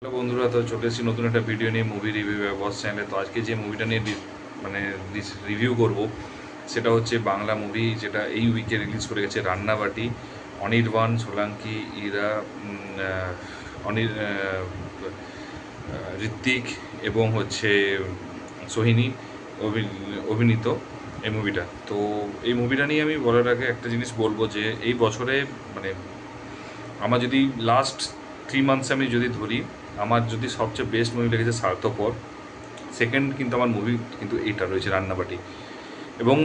Hello বন্ধুরা, তো চলে এসেছি নতুন একটা ভিডিও নিয়ে মুভি রিভিউ বস চ্যানেলে। তো আজকে যে মুভিটা নিয়ে মানে রিভিউ করব সেটা হচ্ছে বাংলা মুভি, যেটা এই উইকে রিলিজ করে গেছে, রান্নাবাটি। অনির্বাণ, সোলাঙ্কি, ইরা, অনির ঋত্বিক এবং হচ্ছে সোহিনী অভিনীত এই মুভিটা। তো এই মুভিটা নিয়ে আমি বলার আগে একটা জিনিস বলবো, যে এই বছরে মানে আমার যদি লাস্ট 3 মান্থসে আমি যদি ধরি, আমার যদি সবচেয়ে বেস্ট মুভি লেগেছে স্বার্থপর। সেকেন্ড কিন্তু আমার মুভি কিন্তু এইটা রয়েছে, রান্নাবাটি। এবং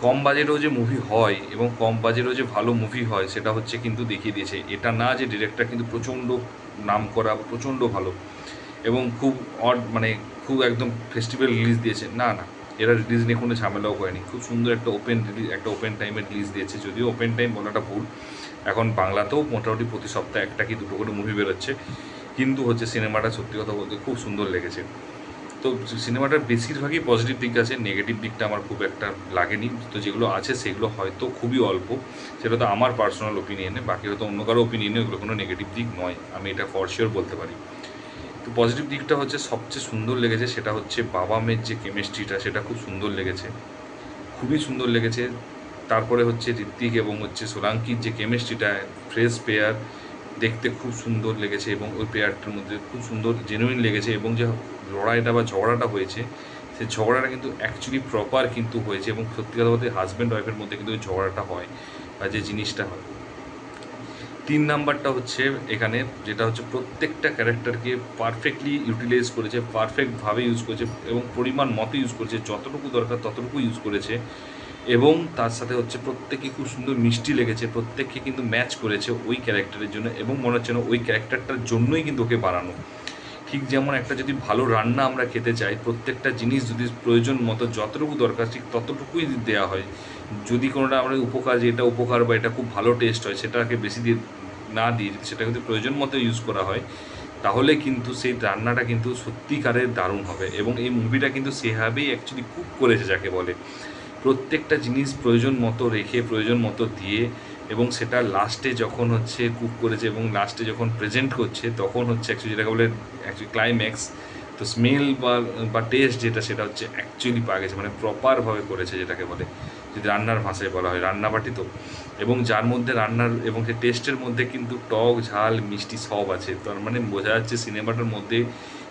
কম বাজেটেও যে মুভি হয় এবং কম বাজেটেও যে ভালো মুভি হয় সেটা হচ্ছে কিন্তু দেখিয়ে দিয়েছে। এটা না যে ডিরেক্টর কিন্তু প্রচণ্ড নাম করা, প্রচণ্ড ভালো এবং খুব মানে খুব একদম ফেস্টিভ্যাল রিলিজ দিয়েছে, না না, এরা রিলিজ নিয়ে কোনো ঝামেলাও করেনি। খুব সুন্দর একটা ওপেন রিলিজ, একটা ওপেন টাইমে রিলিজ দিয়েছে। যদিও ওপেন টাইম বলাটা ভুল, এখন বাংলাতেও মোটামুটি প্রতি সপ্তাহে একটা কি দুটো করে মুভি বেরোচ্ছে, কিন্তু হচ্ছে সিনেমাটা সত্যি কথা বলতে খুব সুন্দর লেগেছে। তো সিনেমাটার বেশিরভাগই পজিটিভ দিক আছে, নেগেটিভ দিকটা আমার খুব একটা লাগেনি। তো যেগুলো আছে সেগুলো হয়তো খুবই অল্প, সেটা তো আমার পার্সোনাল ওপিনিয়নে, বাকি হয়তো অন্য কারো ওপিনিয়নে ওগুলো কোনো নেগেটিভ দিক নয়, আমি এটা ফর শিওর বলতে পারি। তো পজিটিভ দিকটা হচ্ছে সবচেয়ে সুন্দর লেগেছে, সেটা হচ্ছে বাবা মেয়ের যে কেমিস্ট্রিটা, সেটা খুব সুন্দর লেগেছে, খুবই সুন্দর লেগেছে। তারপরে হচ্ছে ঋত্বিক এবং হচ্ছে সোলাঙ্কির যে কেমিস্ট্রিটা, ফ্রেশ পেয়ার, দেখতে খুব সুন্দর লেগেছে এবং ওই পেয়ারটার মধ্যে খুব সুন্দর জেনুইন লেগেছে। এবং যে লড়াইটা বা ঝগড়াটা হয়েছে, সেই ঝগড়াটা কিন্তু অ্যাকচুয়ালি প্রপার কিন্তু হয়েছে, এবং সত্যি কথা বলতে হাজব্যান্ড ওয়াইফের মধ্যে কিন্তু ওই ঝগড়াটা হয় বা যে জিনিসটা হয়। 3 নাম্বারটা হচ্ছে এখানে, যেটা হচ্ছে প্রত্যেকটা ক্যারেক্টারকে পারফেক্টলি ইউটিলাইজ করেছে, পারফেক্টভাবে ইউজ করেছে এবং পরিমাণ মতো ইউজ করেছে, যতটুকু দরকার ততটুকু ইউজ করেছে। এবং তার সাথে হচ্ছে প্রত্যেকে খুব সুন্দর মিষ্টি লেগেছে, প্রত্যেককে কিন্তু ম্যাচ করেছে ওই ক্যারেক্টারের জন্য, এবং মনে হচ্ছে না ওই ক্যারেক্টারটার জন্যই কিন্তু ওকে বানানো। ঠিক যেমন একটা যদি ভালো রান্না আমরা খেতে চাই, প্রত্যেকটা জিনিস যদি প্রয়োজন মতো যতটুকু দরকার ঠিক ততটুকুই দেওয়া হয়। যদি কোনোটা আমরা উপকার, যে এটা উপকার বা এটা খুব ভালো টেস্ট হয়, সেটাকে বেশি দিয়ে না দিয়ে যদি সেটা কিন্তু প্রয়োজন মতো ইউজ করা হয়, তাহলে কিন্তু সেই রান্নাটা কিন্তু সত্যিকারের দারুণ হবে। এবং এই মুভিটা কিন্তু সেভাবেই অ্যাকচুয়ালি কুক করেছে যাকে বলে, প্রত্যেকটা জিনিস প্রয়োজন মতো রেখে, প্রয়োজন মতো দিয়ে, এবং সেটা লাস্টে যখন হচ্ছে কুক করেছে এবং লাস্টে যখন প্রেজেন্ট করছে, তখন হচ্ছে অ্যাকচুয়ালি যেটাকে বলে অ্যাকচুয়ালি ক্লাইম্যাক্স। তো স্মেল বা টেস্ট যেটা, সেটা হচ্ছে অ্যাকচুয়ালি পাওয়া গেছে, মানে প্রপারভাবে করেছে যেটাকে বলে, যদি রান্নার ভাষায় বলা হয়, রান্নাবাটি তো। এবং যার মধ্যে রান্নার এবং সেই টেস্টের মধ্যে কিন্তু টক ঝাল মিষ্টি সব আছে, তার মানে বোঝা যাচ্ছে সিনেমাটার মধ্যে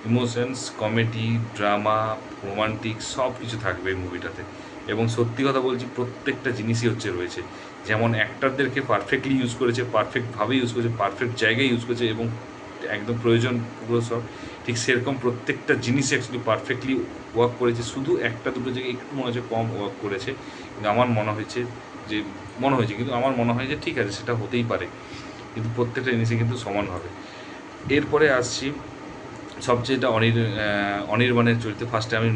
ইমোশনস, কমেডি, ড্রামা, রোমান্টিক সব কিছু থাকবে এই মুভিটাতে। এবং সত্যি কথা বলছি, প্রত্যেকটা জিনিসই হচ্ছে রয়েছে। যেমন অ্যাক্টরদেরকে পারফেক্টলি ইউজ করেছে, পারফেক্টভাবে ইউজ করেছে, পারফেক্ট জায়গায় ইউজ করেছে এবং একদম প্রয়োজন পুরো সব, ঠিক সেরকম প্রত্যেকটা জিনিস অ্যাকচুয়ালি পারফেক্টলি ওয়ার্ক করেছে। শুধু একটা দুটো জায়গায় একটু মনে হচ্ছে কম ওয়ার্ক করেছে, কিন্তু আমার মনে হয়েছে যে কিন্তু আমার মনে হয় যে ঠিক আছে, সেটা হতেই পারে, কিন্তু প্রত্যেকটা জিনিসই কিন্তু সমান হবে। এরপরে আসছি সবচেয়ে, এটা অনির্বাণের চরিত্রে ফার্স্টে আমি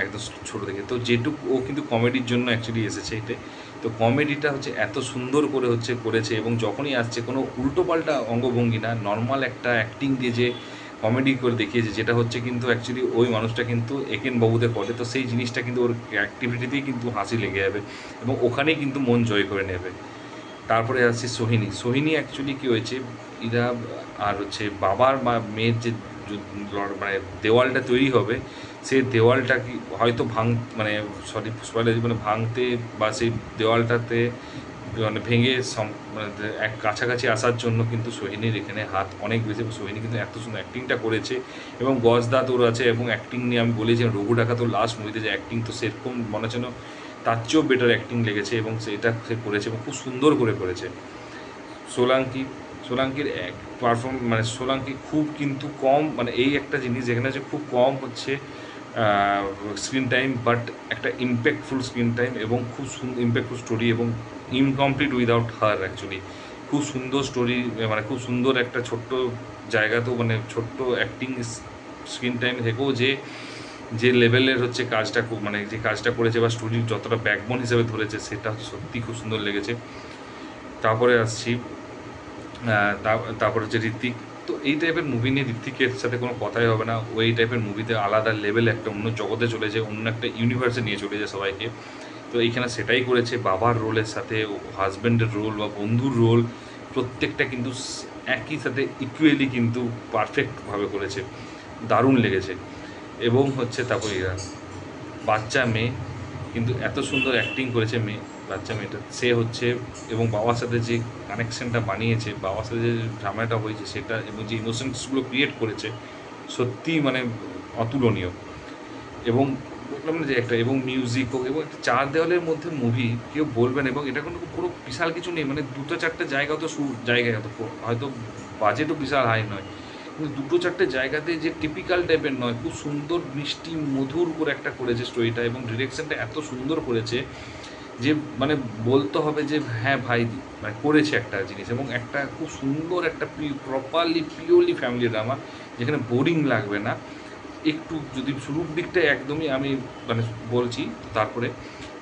একদম ছোটো থেকে, তো যেটুকু ও কিন্তু কমেডির জন্য অ্যাকচুয়ালি এসেছে এতে। তো কমেডিটা হচ্ছে এত সুন্দর করে হচ্ছে করেছে, এবং যখনই আসছে কোনো উল্টোপাল্টা অঙ্গভঙ্গি না, নর্মাল একটা অ্যাক্টিং দিয়ে যে কমেডি করে দেখিয়েছে, যেটা হচ্ছে কিন্তু অ্যাকচুয়ালি ওই মানুষটা কিন্তু একেন বাবুতে করে, তো সেই জিনিসটা কিন্তু ওর অ্যাক্টিভিটিতেই কিন্তু হাসি লেগে যাবে এবং ওখানেই কিন্তু মন জয় করে নেবে। তারপরে আসছে সোহিনী। সোহিনী অ্যাকচুয়ালি কী হয়েছে, এরা আর হচ্ছে বাবার বা মেয়ের যে মানে দেওয়ালটা তৈরি হবে, সেই দেওয়ালটা কি হয়তো মানে মানে ভাঙতে বা সেই দেওয়ালটাতে মানে ভেঙে মানে এক কাছাকাছি আসার জন্য কিন্তু সোহিনীর এখানে হাত অনেক বেশি। সোহিনী কিন্তু এত সুন্দর অ্যাক্টিংটা করেছে, এবং গজদা তোর আছে, এবং অ্যাক্টিং নিয়ে আমি বলি যে রঘু ডাকাত তোর লাস্ট মুভিতে যে অ্যাক্টিং, তো সেরকম মনে হচ্ছে না, তার চেয়েও বেটার অ্যাক্টিং লেগেছে, এবং সেটা সে করেছে এবং খুব সুন্দর করে করেছে। সোলাঙ্কি, সোলাঙ্কির এক মানে সোলাঙ্কি খুব কিন্তু কম, মানে এই একটা জিনিস যেখানে হচ্ছে খুব কম হচ্ছে স্ক্রিন টাইম, বাট একটা ইম্প্যাক্টফুল স্ক্রিন টাইম এবং খুব ইম্প্যাক্টফুল স্টোরি, এবং ইনকমপ্লিট উইদাউট হার অ্যাকচুয়ালি। খুব সুন্দর স্টোরি, মানে খুব সুন্দর একটা ছোট্ট জায়গাতেও, মানে ছোট্ট অ্যাক্টিং স্ক্রিন টাইম থেকেও যে যে লেভেলের হচ্ছে কাজটা, মানে যে কাজটা করেছে বা স্টোরির যতটা ব্যাকবোন হিসেবে ধরেছে, সেটা সত্যি খুব সুন্দর লেগেছে। তারপরে আসছি তারপর হচ্ছে ঋত্বিক। তো এই টাইপের মুভি নিয়ে ঋত্বিকের সাথে কোনো কথাই হবে না, ওই টাইপের মুভিতে আলাদা লেভেল, একটা অন্য জগতে চলে যায়, অন্য একটা ইউনিভার্সে নিয়ে চলে যায় সবাইকে। তো এইখানে সেটাই করেছে, বাবার রোলের সাথে হাজব্যান্ডের রোল বা বন্ধুর রোল, প্রত্যেকটা কিন্তু একই সাথে ইকুয়ালি কিন্তু পারফেক্টভাবে করেছে, দারুণ লেগেছে। এবং হচ্ছে তারপর এরা বাচ্চা মেয়ে কিন্তু এত সুন্দর অ্যাক্টিং করেছে বাচ্চা মেয়েটা, সে হচ্ছে এবং বাবার সাথে যে কানেকশনটা বানিয়েছে, বাবার সাথে যে ঝামেলাটা হয়েছে সেটা এবং যে ইমোশনসগুলো ক্রিয়েট করেছে, সত্যিই মানে অতুলনীয়। এবং বললাম না যে একটা, এবং মিউজিকও, এবং একটা 4 দেওয়ালের মধ্যে মুভি কেউ বলবেন, এবং এটা কোনো বিশাল কিছু নেই, মানে 2-4টে জায়গা তো জায়গায় হয়তো বাজেটও বিশাল হাই নয়, কিন্তু 2-4টে জায়গাতে যে টিপিক্যাল টাইপের নয়, খুব সুন্দর মিষ্টি মধুর করে একটা করেছে স্টোরিটা, এবং ডিরেকশনটা এত সুন্দর করেছে যে মানে বলতে হবে যে হ্যাঁ ভাই মানে করেছে একটা জিনিস, এবং একটা খুব সুন্দর একটা প্রপারলি পিওরলি ফ্যামিলি ড্রামা, যেখানে বোরিং লাগবে না। একটু যদি শুরুর দিকটা একদমই আমি মানে বলছি, তারপরে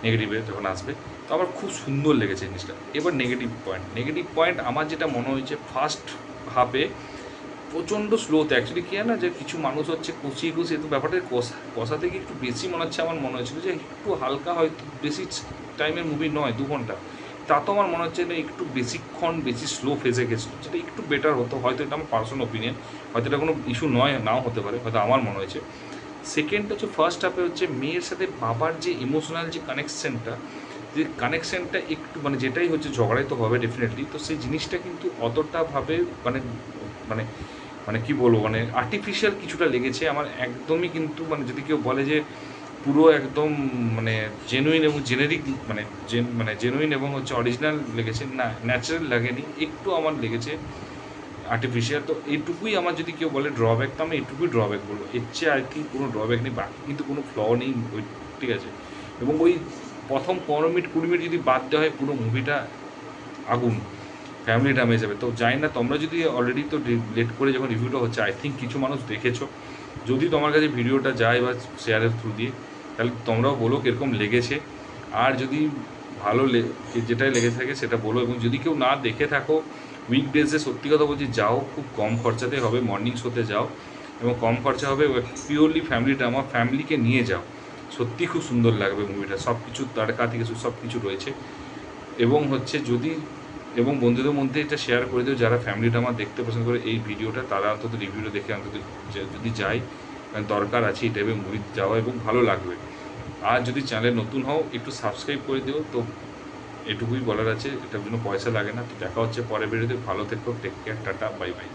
নেগেটিভে যখন আসবে, তো আমার খুব সুন্দর লেগেছে জিনিসটা। এবার নেগেটিভ পয়েন্ট আমার যেটা মনে হয়েছে, ফার্স্ট হাফে প্রচণ্ড স্লোতে, অ্যাকচুয়ালি কী হয় না যে কিছু মানুষ হচ্ছে কষিয়ে তো ব্যাপারটা কষা থেকে একটু বেশি মনে হচ্ছে, আমার মনে হচ্ছিলো যে একটু হালকা, হয়তো বেশি টাইমের মুভি নয় 2 ঘন্টা, তা তো আমার মনে হচ্ছে না একটু বেশিক্ষণ বেশি স্লো ফেজে গেছিলো, যেটা একটু বেটার হতো হয়তো। এটা আমার পার্সোনাল ওপিনিয়ন, হয়তো এটা কোনো ইস্যু নাও হতে পারে, হয়তো আমার মনে হয়েছে। সেকেন্ড হচ্ছে ফার্স্ট হাফে হচ্ছে মেয়ের সাথে বাবার যে ইমোশনাল যে কানেকশনটা একটু মানে যেটাই হচ্ছে ঝগড়াই তো হবে ডেফিনেটলি, তো সেই জিনিসটা কিন্তু অতটাভাবে মানে মানে মানে কী বলবো, মানে আর্টিফিশিয়াল কিছুটা লেগেছে আমার একদমই। কিন্তু মানে যদি কেউ বলে যে পুরো একদম মানে জেনুইন এবং জেনেরিক, মানে জেনুইন এবং হচ্ছে অরিজিনাল লেগেছে, না ন্যাচারাল লাগেনি, একটু আমার লেগেছে আর্টিফিশিয়াল। তো এইটুকুই আমার, যদি কেউ বলে ড্রব্যাক, তো আমি এইটুকুই ড্রব্যাক বলবো, এর চেয়ে আর কি কোনো ড্রব্যাক নেই, বাকি কিন্তু কোনো ফ্ল নেই ওই, ঠিক আছে। এবং ওই প্রথম 15-20 মিনিট যদি বাদ দেওয়া হয়, পুরো মুভিটা আগুন, ফ্যামিলি ড্রামা যাবে। তো জানি না তোমরা যদি অলরেডি তো লেট করে যখন রিভিউটা হচ্ছে, আই থিঙ্ক কিছু মানুষ দেখেছো, যদি তোমার কাছে ভিডিওটা যায় বা শেয়ারের থ্রু দিয়ে, তাহলে তোমরাও বলো কীরকম লেগেছে। আর যদি ভালো যেটাই লেগে থাকে সেটা বলো। এবং যদি কেউ না দেখে থাকো, উইকডেজে সত্যি কথা বলছি যাও, খুব কম খরচাতে হবে, মর্নিং শোতে যাও এবং কম খরচা হবে, পিওরলি ফ্যামিলি ড্রামা, ফ্যামিলিকে নিয়ে যাও, সত্যি খুব সুন্দর লাগবে মুভিটা, সব কিছু তারকা থেকে সব কিছু রয়েছে। এবং হচ্ছে যদি এবং বন্ধুদের মধ্যে এটা শেয়ার করে দিও যারা ফ্যামিলি ড্রামা দেখতে পছন্দ করে এই ভিডিওটা, তারা অন্তত রিভিউটা দেখে অন্তত যদি যায়, দরকার আছে এই টাইপের মুভি যাওয়া, এবং ভালো লাগবে। আর যদি চ্যানেলে নতুন হও, একটু সাবস্ক্রাইব করে দিও। তো এটুকুই বলার আছে, এটার জন্য পয়সা লাগে না। তো দেখা হচ্ছে পরের ভিডিওতে, ভালো থেকো, take care, tata, bye by.